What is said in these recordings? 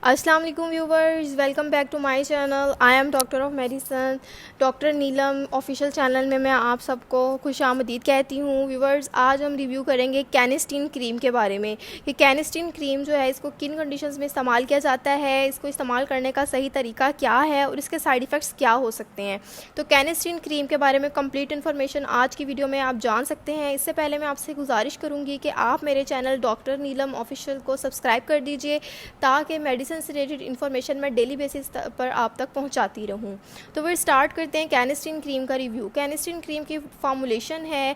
अस्सलाम वालेकुम viewers, welcome back to my channel. I am doctor of medicine, doctor Neelam official channel में मैं आप सबको खुशामदीद कहती हूँ। व्यूवर्स, आज हम रिव्यू करेंगे कैनिस्टीन क्रीम के बारे में कि कैनिस्टीन क्रीम जो है इसको किन कंडीशंस में इस्तेमाल किया जाता है, इसको इस्तेमाल करने का सही तरीका क्या है और इसके साइड इफ़ेक्ट्स क्या हो सकते हैं। तो कैनिस्टीन क्रीम के बारे में कंप्लीट इन्फॉर्मेशन आज की वीडियो में आप जान सकते हैं। इससे पहले मैं आपसे गुजारिश करूँगी कि आप मेरे चैनल डॉक्टर नीलम ऑफिशियल को सब्सक्राइब कर दीजिए ताकि मेडिसिन से रिलेटेड इन्फॉर्मेशन मैं डेली बेसिस पर आप तक पहुंचाती रहूं। तो फिर स्टार्ट करते हैं कैनिस्टीन क्रीम का रिव्यू। कैनिस्टीन क्रीम की फॉर्मुलेशन है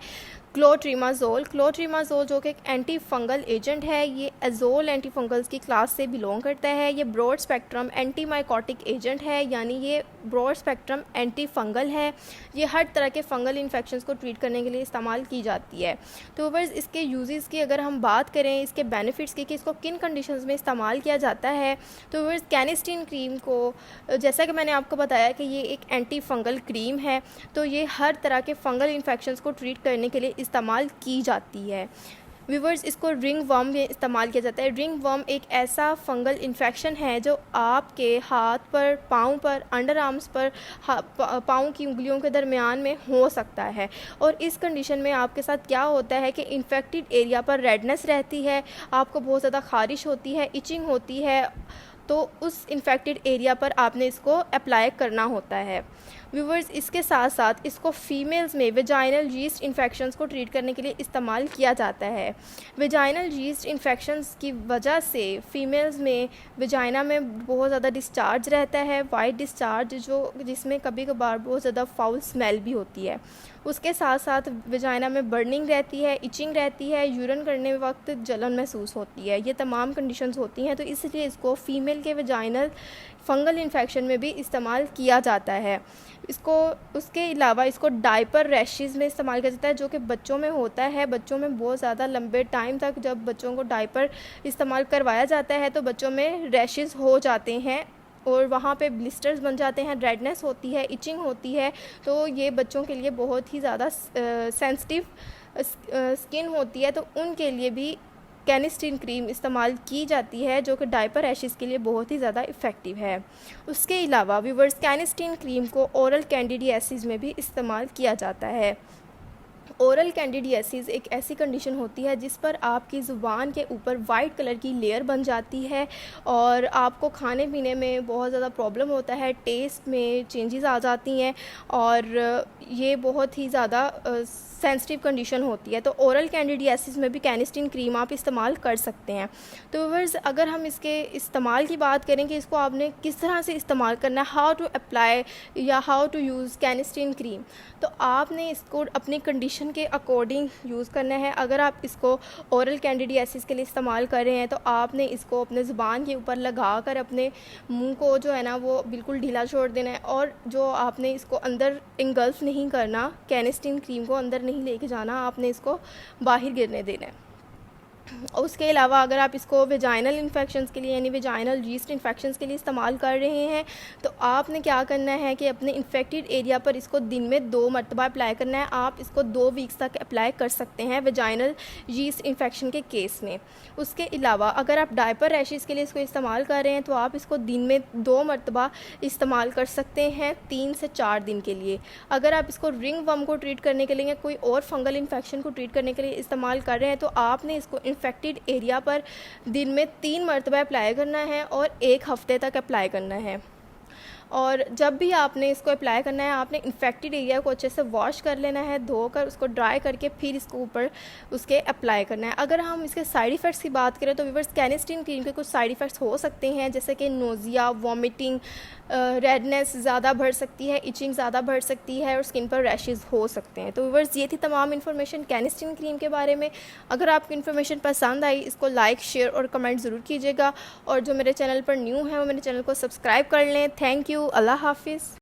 क्लोट्रीमाजोल। क्लोट्रीमाजोल जो कि एक एंटी फंगल एजेंट है, ये एजोल एंटी फंगल्स की क्लास से बिलोंग करता है। ये broad spectrum anti mycotic agent है, यानी ये ब्रॉड स्पेक्ट्रम एंटी फंगल है। ये हर तरह के फंगल इन्फेक्शंस को ट्रीट करने के लिए इस्तेमाल की जाती है। तो बस इसके यूजेस की अगर हम बात करें, इसके बेनिफिट्स की कि इसको किन कंडीशंस में इस्तेमाल किया जाता है, तो बस कैनिस्टीन क्रीम को जैसा कि मैंने आपको बताया कि ये एक एंटी फंगल क्रीम है, तो ये हर तरह के फंगल इन्फेक्शंस को ट्रीट करने के लिए इस्तेमाल की जाती है। व्यूवर्स, इसको रिंग वर्म में इस्तेमाल किया जाता है। रिंग वर्म एक ऐसा फंगल इन्फेक्शन है जो आपके हाथ पर, पाँव पर, अंडर आर्म्स पर, पाँव की उंगलियों के दरमियान में हो सकता है। और इस कंडीशन में आपके साथ क्या होता है कि इन्फेक्टेड एरिया पर रेडनेस रहती है, आपको बहुत ज़्यादा ख़ारिश होती है, इचिंग होती है, तो उस इन्फेक्टेड एरिया पर आपने इसको अप्लाई करना होता है। व्यूवर्स, इसके साथ साथ इसको फीमेल्स में वेजाइनल यीस्ट इन्फेक्शंस को ट्रीट करने के लिए इस्तेमाल किया जाता है। वेजाइनल यीस्ट इन्फेक्शंस की वजह से फीमेल्स में वेजाइना में बहुत ज़्यादा डिस्चार्ज रहता है, वाइट डिस्चार्ज, जिसमें कभी कभार बहुत ज़्यादा फाउल स्मेल भी होती है। उसके साथ साथ वेजाइना में बर्निंग रहती है, इचिंग रहती है, यूरिन करने वक्त जलन महसूस होती है। ये तमाम कंडीशंस होती हैं, तो इसलिए इसको फ़ीमेल के वेजाइनल फंगल इन्फेक्शन में भी इस्तेमाल किया जाता है। इसको उसके अलावा इसको डायपर रैशेज़ में इस्तेमाल किया जाता है, जो कि बच्चों में होता है। बच्चों में बहुत ज़्यादा लंबे टाइम तक जब बच्चों को डायपर इस्तेमाल करवाया जाता है तो बच्चों में रैशेज़ हो जाते हैं और वहाँ पे ब्लिस्टर्स बन जाते हैं, रेडनेस होती है, इचिंग होती है। तो ये बच्चों के लिए बहुत ही ज़्यादा सेंसिटिव स्किन होती है, तो उनके लिए भी कैनिस्टीन क्रीम इस्तेमाल की जाती है, जो कि डायपर रैशेज़ के लिए बहुत ही ज़्यादा इफ़ेक्टिव है। उसके अलावा व्यूवर्स, कैनिस्टीन क्रीम को ओरल कैंडिडियासिस में भी इस्तेमाल किया जाता है। ओरल कैंडिडियासिस एक ऐसी कंडीशन होती है जिस पर आपकी ज़ुबान के ऊपर वाइट कलर की लेयर बन जाती है और आपको खाने पीने में बहुत ज़्यादा प्रॉब्लम होता है, टेस्ट में चेंजेस आ जाती हैं और ये बहुत ही ज़्यादा सेंसिटिव कंडीशन होती है। तो ओरल कैंडिडियासिस में भी कैनिस्टीन क्रीम आप इस्तेमाल कर सकते हैं। तो व्यूअर्स, अगर हम इसके इस्तेमाल की बात करें कि इसको आपने किस तरह से इस्तेमाल करना है, हाउ टू अप्लाई या हाउ टू यूज़ कैनिस्टीन क्रीम, तो आपने इसको अपनी कंडीशन के अकॉर्डिंग यूज़ करना है। अगर आप इसको ओरल कैंडिडियासिस के लिए इस्तेमाल कर रहे हैं तो आपने इसको अपने ज़ुबान के ऊपर लगा कर अपने मुंह को जो है ना वो बिल्कुल ढीला छोड़ देना है, और जो आपने इसको अंदर इंगल्फ नहीं करना, कैनिस्टीन क्रीम को अंदर नहीं लेके जाना, आपने इसको बाहर गिरने देना है। उसके अलावा अगर आप इसको वेजाइनल इन्फेक्शंस के लिए यानी वेजाइनल यीस्ट इन्फेक्शंस के लिए इस्तेमाल कर रहे हैं तो आपने क्या करना है कि अपने इन्फेक्टेड एरिया पर इसको दिन में 2 मरतबा अप्लाई करना है। आप इसको 2 वीक्स तक अप्लाई कर सकते हैं वेजाइनल यीस्ट इन्फेक्शन के केस में। उसके अलावा अगर आप डायपर रैशेज़ के लिए इसको इस्तेमाल कर रहे हैं तो आप इसको दिन में 2 मरतबा इस्तेमाल कर सकते हैं 3 से 4 दिन के लिए। अगर आप इसको रिंग वर्म को ट्रीट करने के लिए या कोई और फंगल इन्फेक्शन को ट्रीट करने के लिए इस्तेमाल कर रहे हैं तो आपने इसको इन्फेक्टेड एरिया पर दिन में 3 मरतबा अप्लाई करना है और 1 हफ्ते तक अप्लाई करना है। और जब भी आपने इसको अप्लाई करना है आपने इन्फेक्टेड एरिया को अच्छे से वॉश कर लेना है, धोकर उसको ड्राई करके फिर इसको ऊपर उसके अप्लाई करना है। अगर हम इसके साइड इफ़ेक्ट्स की बात करें तो व्यूअर्स, कैनिस्टीन क्रीम के कुछ साइड इफ़ेक्ट्स हो सकते हैं, जैसे कि नोज़िया, वॉमिटिंग, रेडनेस ज़्यादा बढ़ सकती है, इचिंग ज़्यादा बढ़ सकती है और स्किन पर रैशेज़ हो सकते हैं। तो व्यूअर्स, ये थी तमाम इन्फॉर्मेशन कैनिस्टीन क्रीम के बारे में। अगर आपको इन्फॉर्मेशन पसंद आई, इसको लाइक, शेयर और कमेंट ज़रूर कीजिएगा, और जो मेरे चैनल पर न्यू है वो मेरे चैनल को सब्सक्राइब कर लें। Thank you. अल्लाह हाफिज़।